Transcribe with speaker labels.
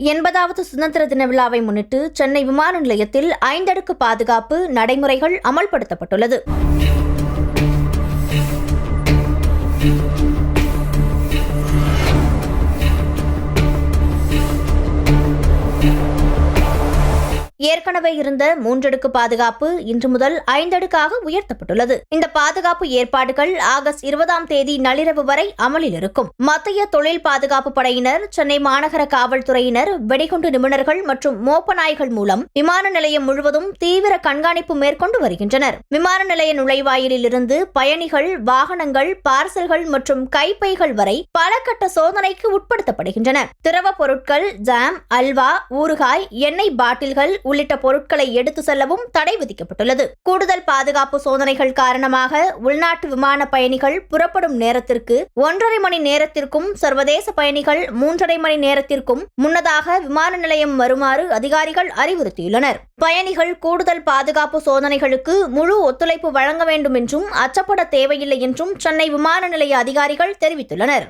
Speaker 1: 80வது சுதந்திர தின விழாவை முன்னிட்டு சென்னை விமான நிலையத்தில் 5 அடுக்கு பாதுகாப்பு நடைமுறைகள் அமல்படுத்தப்பட்டுள்ளது. ஏற்கனவே இருந்த 3 அடுக்கு பாதுகாப்பு இன்று முதல் 5 அடுக்காக உயர்த்தப்பட்டுள்ளது. இந்த பாதுகாப்பு ஏற்பாடுகள் ஆகஸ்ட் 20ஆம் தேதி நள்ளிரவு வரை அமலில் இருக்கும். மத்திய தொழில் பாதுகாப்பு படையினர், சென்னை மாநகர காவல்துறையினர், வெடிகுண்டு நிபுணர்கள் மற்றும் மோப்ப நாய்கள் மூலம் விமான நிலையம் முழுவதும் தீவிர கண்காணிப்பு மேற்கொண்டு வருகின்றனர். விமான நிலைய நுழைவாயிலில் இருந்து பயணிகள், வாகனங்கள், பார்சல்கள் மற்றும் கைப்பைகள் வரை பல கட்ட சோதனைக்கு உட்படுத்தப்படுகின்றன. திரவ பொருட்கள், ஜாம், அல்வா, ஊறுகாய், எண்ணெய் பாட்டில்கள் உள்ளிட்ட பொருட்களை எடுத்து செல்லவும் தடை விதிக்கப்பட்டுள்ளது. கூடுதல் பாதுகாப்பு சோதனைகள் காரணமாக உள்நாட்டு விமான பயணிகள் புறப்படும் நேரத்திற்கு 1.5 மணி நேரத்திற்கும், சர்வதேச பயணிகள் 3.5 மணி நேரத்திற்கும் முன்னதாக விமான நிலையம் வருமாறு அதிகாரிகள் அறிவுறுத்தியுள்ளனர். பயணிகள் கூடுதல் பாதுகாப்பு சோதனைகளுக்கு முழு ஒத்துழைப்பு வழங்க வேண்டும் என்றும் அச்சப்பட தேவையில்லை என்றும் சென்னை விமான நிலைய அதிகாரிகள் தெரிவித்துள்ளனர்.